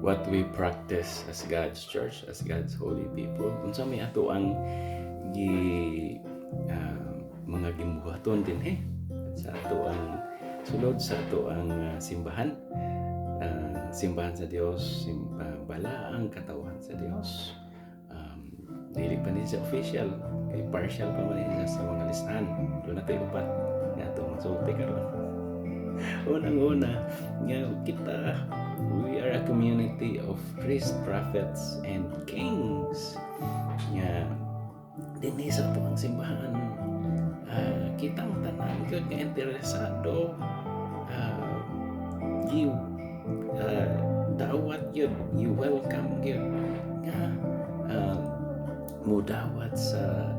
what we practice as God's church, as God's holy people. Unsa may ato ang mga gimbuhaton din sa ato ang sulod sa ato ang simbahan. Simbahan sa Dios, balaang katawan sa Dios. Dili pa ni siya official, kay partial pa man niya sa mga listahan. Doon natin upat nga itong masulti karon. Unang-una, nga kita, we are a community of priests, prophets, and kings. Nga, dinhi sa ito ang simbahan. Kitang tanan yun nga interesado. Dawat yun, you welcome yun. Nga, mudawat sa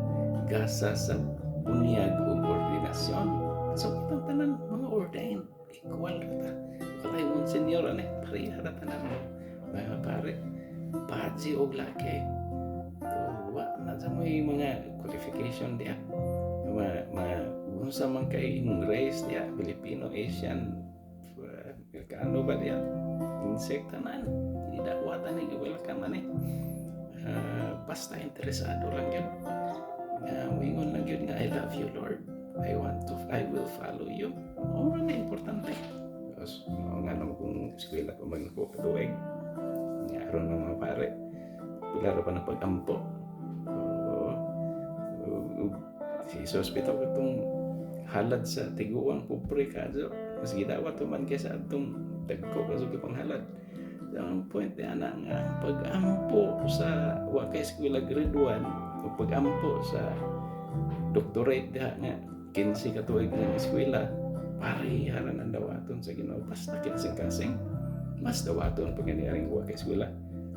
gasa sa bunyag o ordinasyon. So, kitang tanan, mga ordained, equal rata. Kalay mong senyor, pareha rata na mo. Mga pare, paji o laki. Wa na sa mga qualification diya. Unsa man kay race diya, Filipino, Asian, ano ba diya? Insect tanan. Hindi dakwatan ni welcome man basta interesado lang yun. Wingon lang yun nga, I love you Lord. I will follow you. Na importante. Tapos, nga naman kung eskwela ko magkatuwag. Ngaroon ng mga pare. Pilaro pa ng pag-ampo. Si hospital ko itong halad sa tiguang pupre ka. Mas gidawa to man kaysa itong tagko kasi pang halad. Ang point niya na nga pag-ampo sa wakay eskwela grade 1 o pag-ampo sa doctorate diha nga 15 katuig ng eskwela pariharan ang dawaton sa Ginoo basta kinasing-kasing mas dawaton pag nangyari wakay eskwela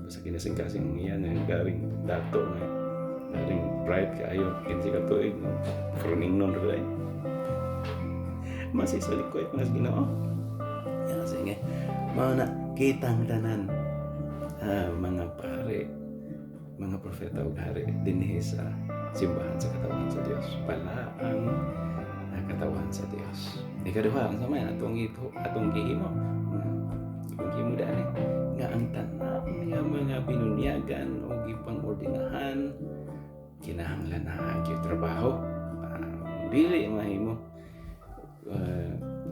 basta kinasing-kasing iyan ang garing dato nga garing bright kaayo 15 katuig kroning non ray mas isalikot mas Ginoo yan sige mao na kitang tanan mga pare, mga propeta ug hari dinhi sa simbahan sa katawan sa Dios. Balaang katawan sa Dios. Ikaduha, ang sama atong gihimo. Atong gihimo dani nga ang tanan nga mga binunyagan o gipang-ordinahan kinahanglan na gyud trabaho. Dili mahimo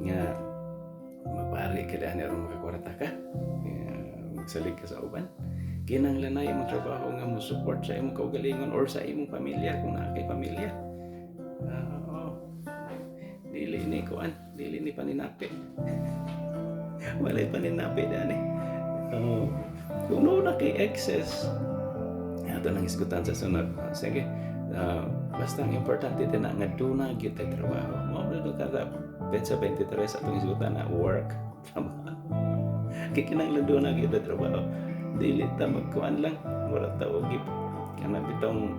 nga mapari ka daan aron makakwarta ka magsalig ka sa uban kinahanglan na imong trabaho nga mo support sa imong kaugalingon or sa imong pamilya kung naa kay pamilya dili ni paninapi walay paninapi dani kung no na kay excess ato nang isgutan sa sunod sige basta ang importante din na nga doon gyud tay trabaho mo do kada sa 23 atong isgutan na work kinahanglan doon na gyud tay trabaho dili ta magkuan lang mura ta og kana bitong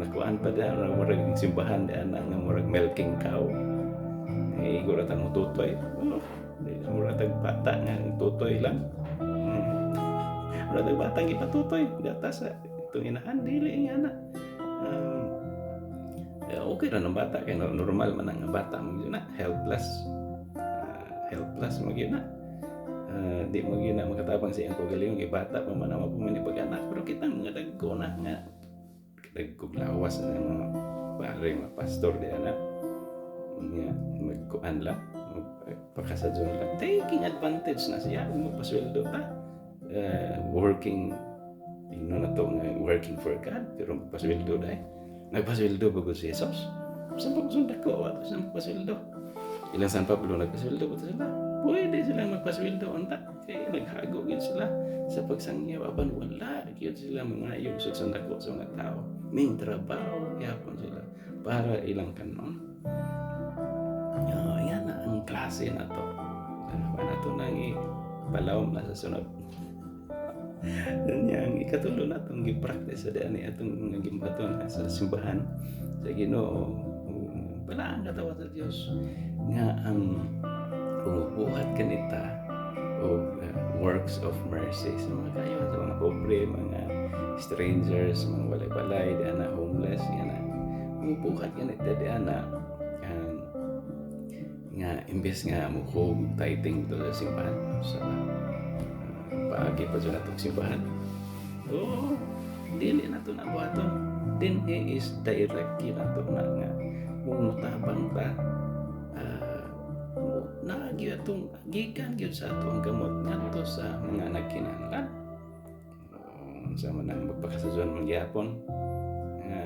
nakuan pa da murag simbahan da na nga murag milking cow igura ta mo tutoy mura tag bata nga tutoy lang mura tag bata nga patutoy gata sa itong inahan dili nga na okay ra ng bata kay normal man ang bata mo yun na helpless mo yun na di mo yun na makatabang sa iyang kagaling kay bata pa man ang mapumani pag-anak pero kitang mga dagko na nga dagkog lawas na mga pare mga pastor di anak nga magkuan lang magpakasadyon lang taking advantage na siya magpasweldo ta working na to nga working for God pero magpasweldo dahil nagpasweldo bago si Jesus. Saan pa kusunda ko? Saan magpasweldo? Ilang San Pablo nagpasweldo ba sila? Pwede silang magpasweldo. Anta, kaya naghagog yun sila sa pagsangyaw. Aban, wala. Yun sila mga yung suksunda ko sa mga tao. May trabaho. Yapon sila. Para ilang kanon. Yan na ang klase na to. Ano ba na to nang ipalawam na sa sunod. Yang ikatulo na itong gipractice sa daan itong gimbaton sa simbahan sa Ginoo balaan katawan sa Dios nga ang umubuhat kanita o works of mercy sa mga kayo sa mga pobre, mga strangers, mga walay-balay, di ana homeless yan na umubuhat kanita di ana nga imbes nga mo tithing to sa simbahan sa paagi pa sa atong simbahan. Oh, dili na to na buhaton. Then he is direct kina to na nga mutabang ta naagi atong gikan gyud sa atong gamot ngadto sa mga nagkinahanglan. Sa manang magpakasadyon man gyapon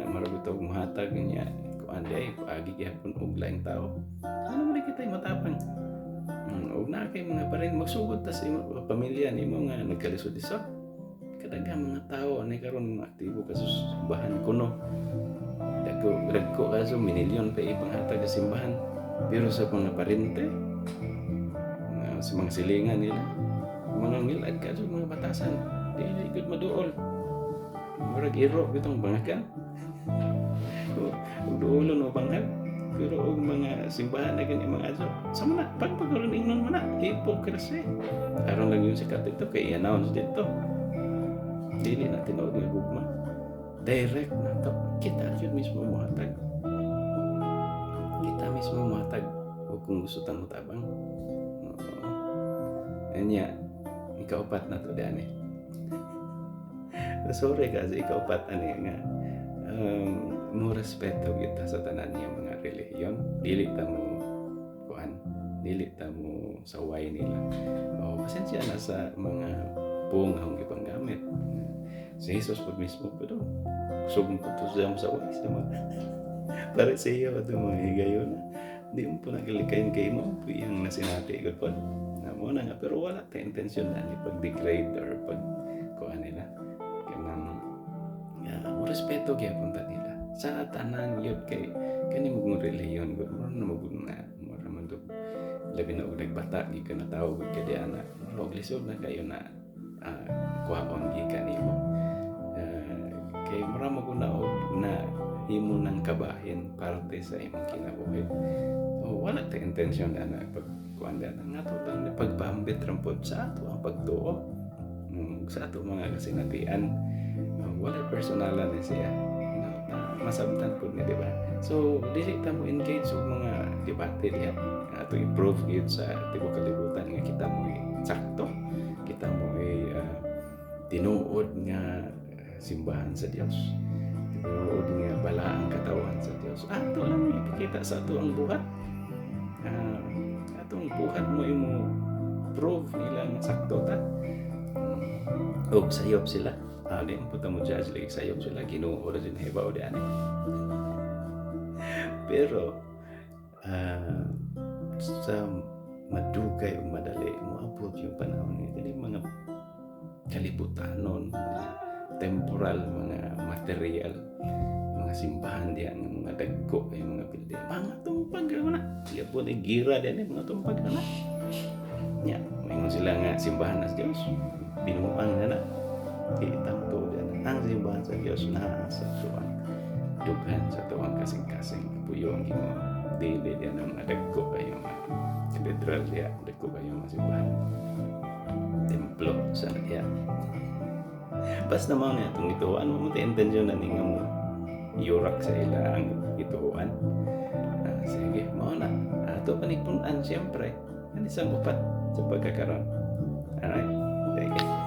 marabot og muhatag niya kuan day paagi gyapon og laing tao. Ano man kita matapang. Og na kay mga parin magsugod ta sa imong pamilya nimo nga nagkalisod-lisod. Kadaghang mga tao ani karon aktibo ka sa simbahan kuno. Dagko kaso minilyon pa ipanghatag sa simbahan. Pero sa mga parente sa mga silingan nila mga ngilad ka sa mga batasan dili gud maduol. Murag iro bitong bangakan. Ug duolon o bangag. Pero og mga simbahan na gani mga aso sa mana pagpagaron ingnon man na hypocrisy aron lang yung sikat dito kay i-announce dito dili na tinuod nga gugma direct na to kita yun mismo muhatag o kung gusto tang mutabang anya ikaupat na to dani sorry kasi ikaupat ani nga mo respeto kita sa tanan niya mga relihiyon dili ta mo kuan dili ta mo saway nila o pasensya na sa mga pungahong gipanggamit si Jesus po mismo po do subong po to sa saway sa mga para sa iyo ito mga higayon di mo po nagalikayin kay mo yung nasinati ko po na mo na nga pero wala ta intensyon na ni pag-degrade or pag kuan nila kanang mo respeto gyapon ta nila sa tanan yun kay kani mong relihiyon gud mo na maguna mo raman do labi na og nagbata gikan na tawag gud kay ana og lisod na kayo na kuhaon gikan nimo kay mura maguna og na himo nang kabahin parte sa imong kinabuhi wala ta intensyon na pag kuan na nga to tang pagpahambit rampod sa ato ang pagtuo sa ato mga kasinatian wala personalan ni siya masabtan po niya, di ba? So, dili ta mo engage sa mga debate diya. Ato i-prove yun sa tibo kalibutan nga kita mo sakto. Kita mo tinuod nga simbahan sa Dios. Tinuod nga bala ang katawan sa Dios. Ato lang ipakita sa ato ang buhat. Atong buhat mo imo prove nila nga sakto ta. Og sayop sila. Di ang puta mo judge lagi sayop sila Ginoo ra din hebaw di ani. Pero sa madugay o madali mo abot yung panahon ni kani mga kalibutanon, mga temporal, mga material, mga simbahan diyan mga dagko ay mga pilde. Mga tumpag na. Siya po ni gira diyan mga tumpag na. Nya, mayon sila nga simbahan sa Dios. Binuang na. Kitang to din ang simbahan sa Diyos na sa tuwang dughan sa tuwang kasing-kasing puyong imo dili din ang dagko kayo mga katedral diya dagko kayo mga simbahan templo sa diya pas naman nga itong ituan mo intensyon na nga mo yurak sa ila ang ituan sige mo na ato panipunan siyempre ang isang upat sa pagkakaroon alright sige